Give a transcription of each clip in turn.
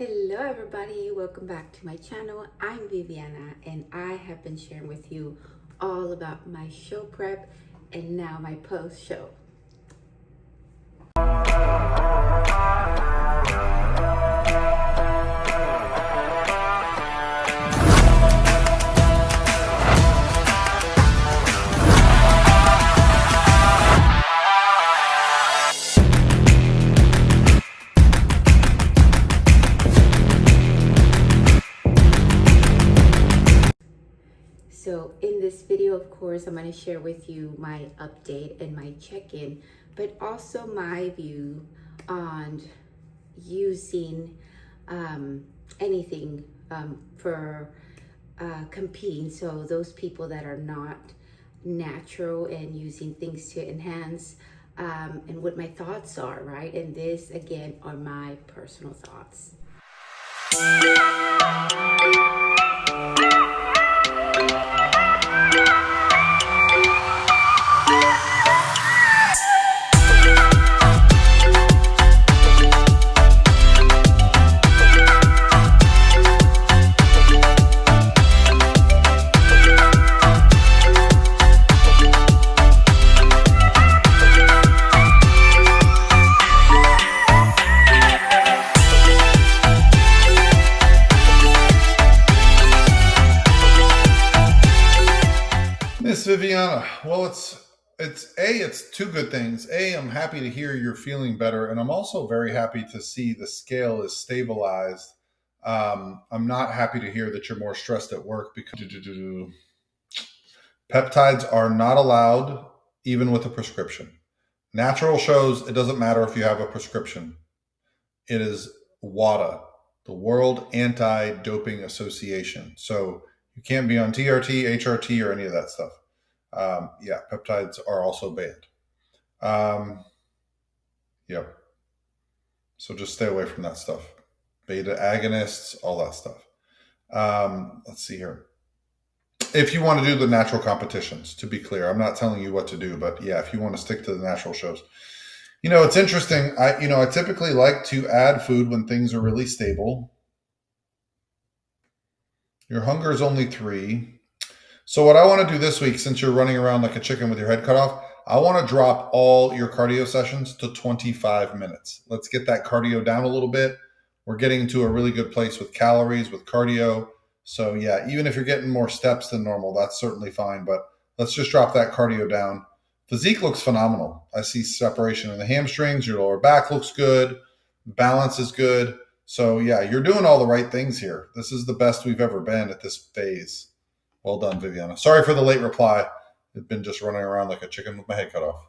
Hello everybody, welcome back to my channel. I'm Viviana and I have been sharing with you all about my show prep and now my post show. So in this video, of course, I'm going to share with you my update and my check-in, but also my view on using anything for competing. So those people that are not natural and using things to enhance and what my thoughts are, right? And this, again, are my personal thoughts. Nurseviviana. Well, it's two good things. I'm happy to hear you're feeling better, and I'm also very happy to see the scale is stabilized. I'm not happy to hear that you're more stressed at work because peptides are not allowed even with a prescription. Natural shows it doesn't matter if you have a prescription. It is WADA, the World Anti-Doping Association. So you can't be on TRT, HRT, or any of that stuff. Yeah, peptides are also banned. Yep. So just stay away from that stuff. Beta agonists, all that stuff. Let's see here. If you want to do the natural competitions, to be clear, I'm not telling you what to do, but yeah, if you want to stick to the natural shows. You know, it's interesting. I typically like to add food when things are really stable. Your hunger is only 3. So what I want to do this week, since you're running around like a chicken with your head cut off, I want to drop all your cardio sessions to 25 minutes. Let's get that cardio down a little bit. We're getting to a really good place with calories, with cardio. So yeah, even if you're getting more steps than normal, that's certainly fine. But let's just drop that cardio down. Physique looks phenomenal. I see separation in the hamstrings. Your lower back looks good. Balance is good. So yeah, you're doing all the right things here. This is the best we've ever been at this phase. Well done, Viviana. Sorry for the late reply. I've been just running around like a chicken with my head cut off.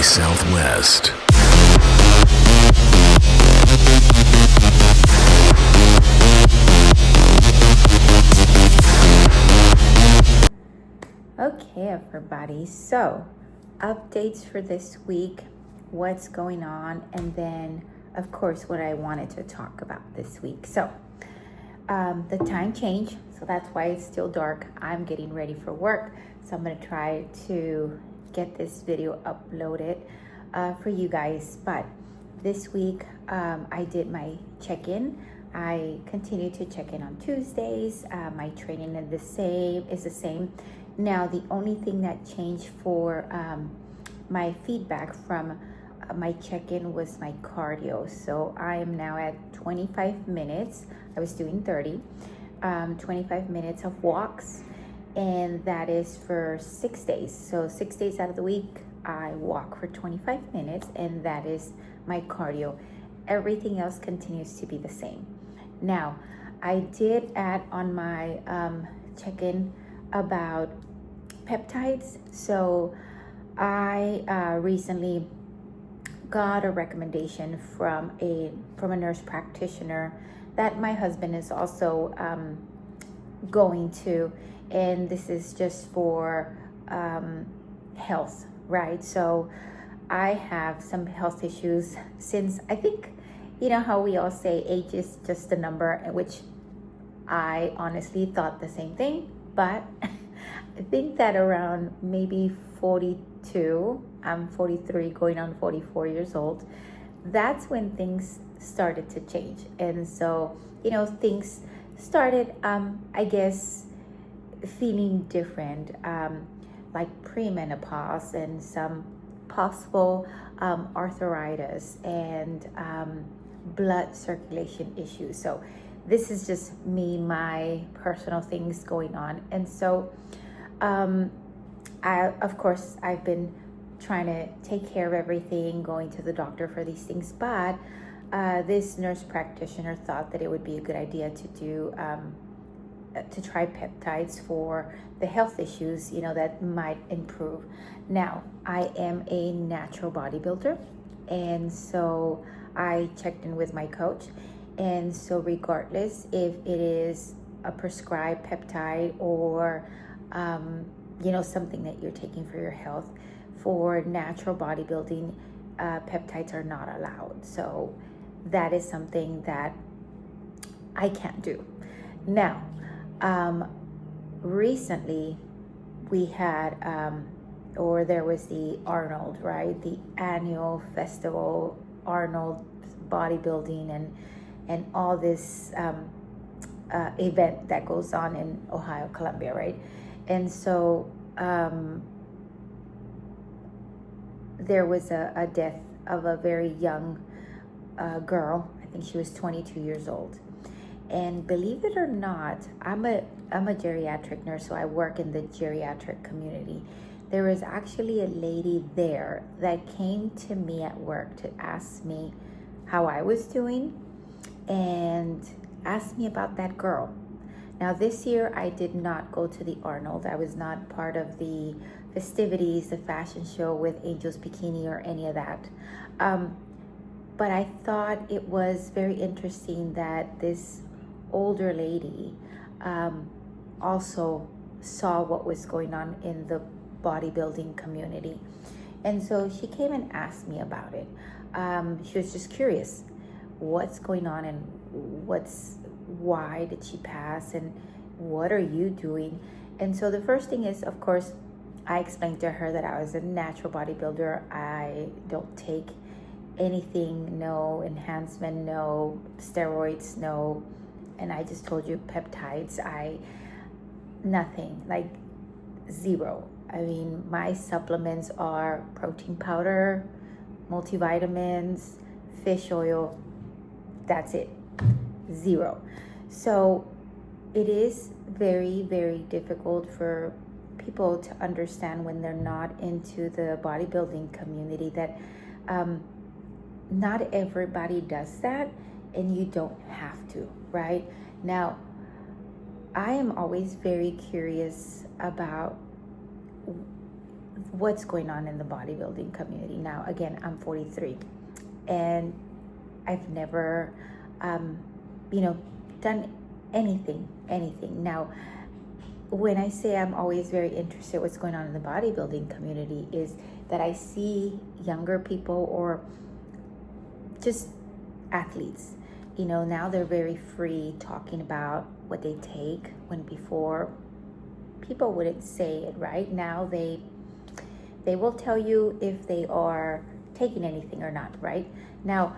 Southwest. Okay, everybody. So, updates for this week, what's going on, and then, of course, what I wanted to talk about this week. So, the time change, so that's why it's still dark. I'm getting ready for work, so I'm going to try to get this video uploaded for you guys. But this week I did my check-in. I continue to check in on Tuesdays. My training is the same. Now the only thing that changed for my feedback from my check-in was my cardio. So I am now at 25 minutes. I was doing 30. 25 minutes of walks, and that is for 6 days. So 6 days out of the week I walk for 25 minutes, and that is my cardio. Everything else continues to be the same. Now I did add on my check-in about peptides. So I recently got a recommendation from a nurse practitioner that my husband is also going to, and this is just for health, right? So I have some health issues since, I think, you know how we all say age is just a number, which I honestly thought the same thing, but I think that around maybe 42, I'm 43 going on 44 years old, that's when things started to change. And so, you know, things started, I guess, feeling different, like premenopause and some possible arthritis and blood circulation issues. So this is just me, my personal things going on. And so of course, I've been trying to take care of everything, going to the doctor for these things, but this nurse practitioner thought that it would be a good idea to do to try peptides for the health issues, you know, that might improve. Now, I am a natural bodybuilder, and so I checked in with my coach, and so regardless if it is a prescribed peptide or you know, something that you're taking for your health, for natural bodybuilding, peptides are not allowed. So that is something that I can't do. Now, recently we had, or there was the Arnold, right? The annual festival, Arnold bodybuilding and all this event that goes on in Ohio, Columbia, right? And so there was a death of a very young girl. I think she was 22 years old. And believe it or not, I'm a geriatric nurse, so I work in the geriatric community. There was actually a lady there that came to me at work to ask me how I was doing and asked me about that girl. Now this year I did not go to the Arnold. I was not part of the festivities, the fashion show with Angel's Bikini or any of that. But I thought it was very interesting that this older lady also saw what was going on in the bodybuilding community. And so she came and asked me about it. She was just curious what's going on and why did she pass and what are you doing? And so the first thing is, of course, I explained to her that I was a natural bodybuilder. I don't take anything, no enhancement, no steroids, no, and I just told you peptides, nothing, like zero. I mean, my supplements are protein powder, multivitamins, fish oil, that's it, zero. So it is very, very difficult for people to understand when they're not into the bodybuilding community that not everybody does that, and you don't have to, right? Now, I am always very curious about what's going on in the bodybuilding community. Now, again, I'm 43, and I've never, done anything. Now, when I say I'm always very interested in what's going on in the bodybuilding community is that I see younger people or just athletes, now they're very free talking about what they take, when before people wouldn't say it, right? Now they will tell you if they are taking anything or not, right? Now,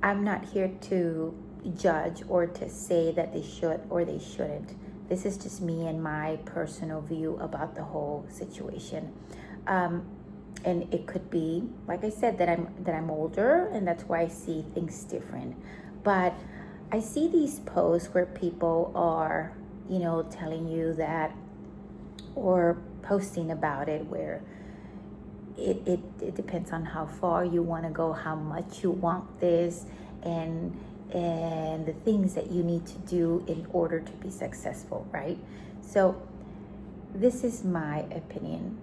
I'm not here to judge or to say that they should or they shouldn't. This is just me and my personal view about the whole situation. And it could be, like I said, that I'm older, and that's why I see things different. But I see these posts where people are, telling you that, or posting about it, where it depends on how far you want to go, how much you want this, and the things that you need to do in order to be successful, right? So this is my opinion.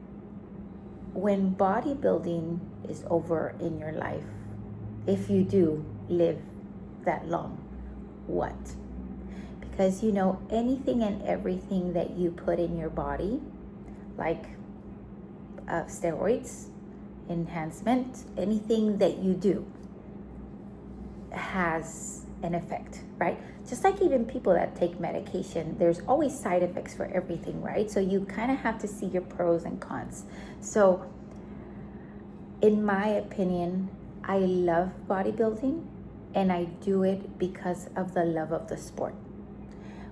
When bodybuilding is over in your life, if you do live that long, what. Because you know, anything and everything that you put in your body, like steroids, enhancement, anything that you do has an effect, right? Just like even people that take medication, there's always side effects for everything, right? So you kind of have to see your pros and cons. So in my opinion, I love bodybuilding, and I do it because of the love of the sport.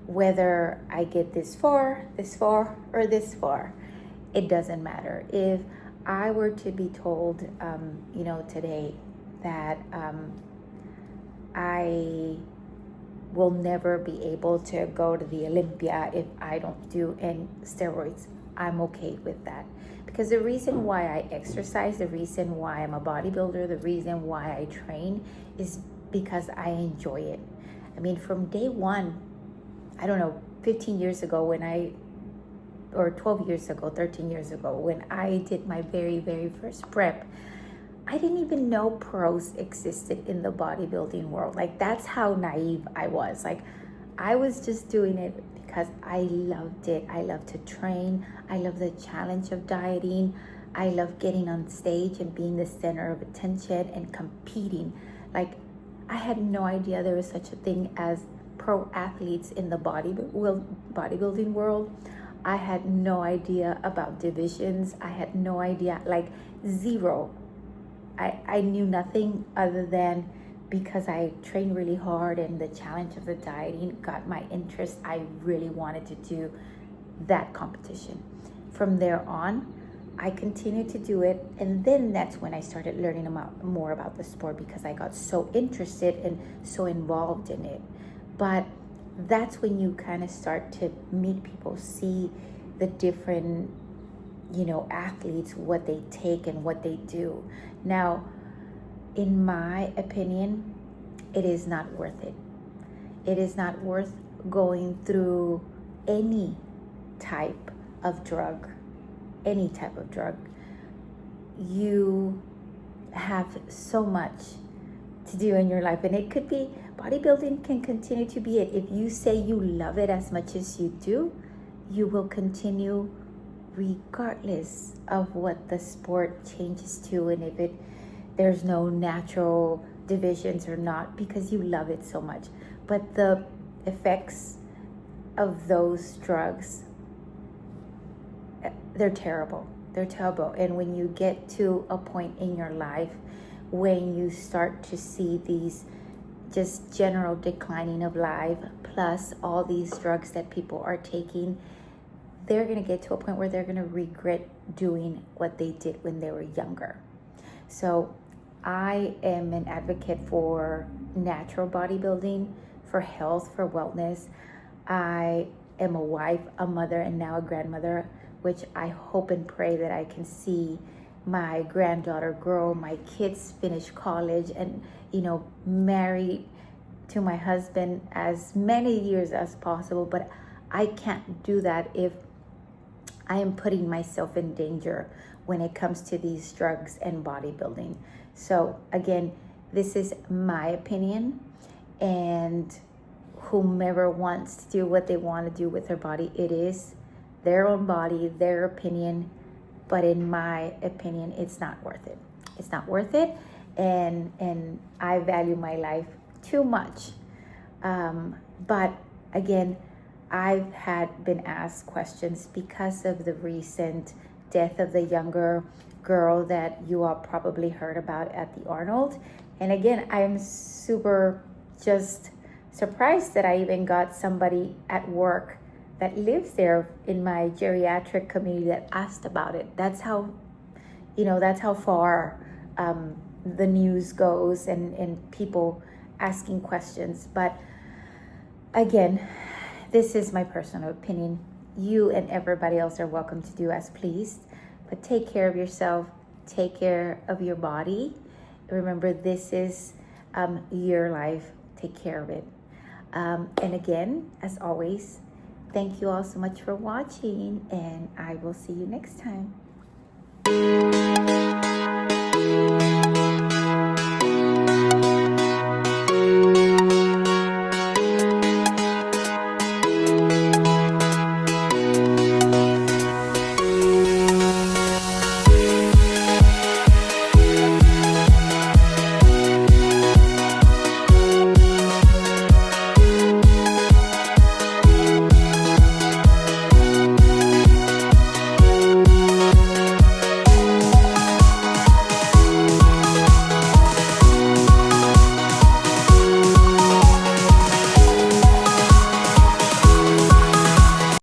Whether I get this far, or this far, it doesn't matter. If I were to be told, today that I will never be able to go to the Olympia if I don't do any steroids, I'm okay with that. Because the reason why I exercise, the reason why I'm a bodybuilder, the reason why I train is because I enjoy it. I mean, from day one, 15 years ago or 12 years ago, 13 years ago, when I did my very, very first prep, I didn't even know pros existed in the bodybuilding world. Like, that's how naive I was. Like, I was just doing it because I loved it. I love to train. I love the challenge of dieting. I love getting on stage and being the center of attention and competing. Like, I had no idea there was such a thing as pro athletes in the bodybuilding world. I had no idea about divisions. I had no idea, like zero. I knew nothing other than because I trained really hard and the challenge of the dieting got my interest. I really wanted to do that competition. From there on, I continued to do it, and then that's when I started learning more about the sport, because I got so interested and so involved in it. But that's when you kind of start to meet people, see the different, athletes, what they take and what they do. Now, in my opinion, it is not worth it. It is not worth going through any type of drug. You have so much to do in your life, and it could be bodybuilding can continue to be it. If you say you love it as much as you do, you will continue regardless of what the sport changes to, and if there's no natural divisions or not, because you love it so much. But the effects of those drugs, they're terrible. And when you get to a point in your life when you start to see these just general declining of life, plus all these drugs that people are taking, they're going to get to a point where they're going to regret doing what they did when they were younger. So I am an advocate for natural bodybuilding, for health, for wellness. I am a wife, a mother, and now a grandmother, which I hope and pray that I can see my granddaughter grow, my kids finish college, and married to my husband as many years as possible. But I can't do that if I am putting myself in danger when it comes to these drugs and bodybuilding. So again, this is my opinion, and whomever wants to do what they want to do with their body, it is their own body, their opinion. But in my opinion, it's not worth it. It's not worth it. And I value my life too much. But again, I've been asked questions because of the recent death of the younger girl that you all probably heard about at the Arnold. And again, I'm super just surprised that I even got somebody at work that lives there in my geriatric community that asked about it. That's how far the news goes, and people asking questions. But again, this is my personal opinion. You and everybody else are welcome to do as pleased, but take care of yourself, take care of your body. Remember, this is your life. Take care of it. And again, as always, thank you all so much for watching, and I will see you next time.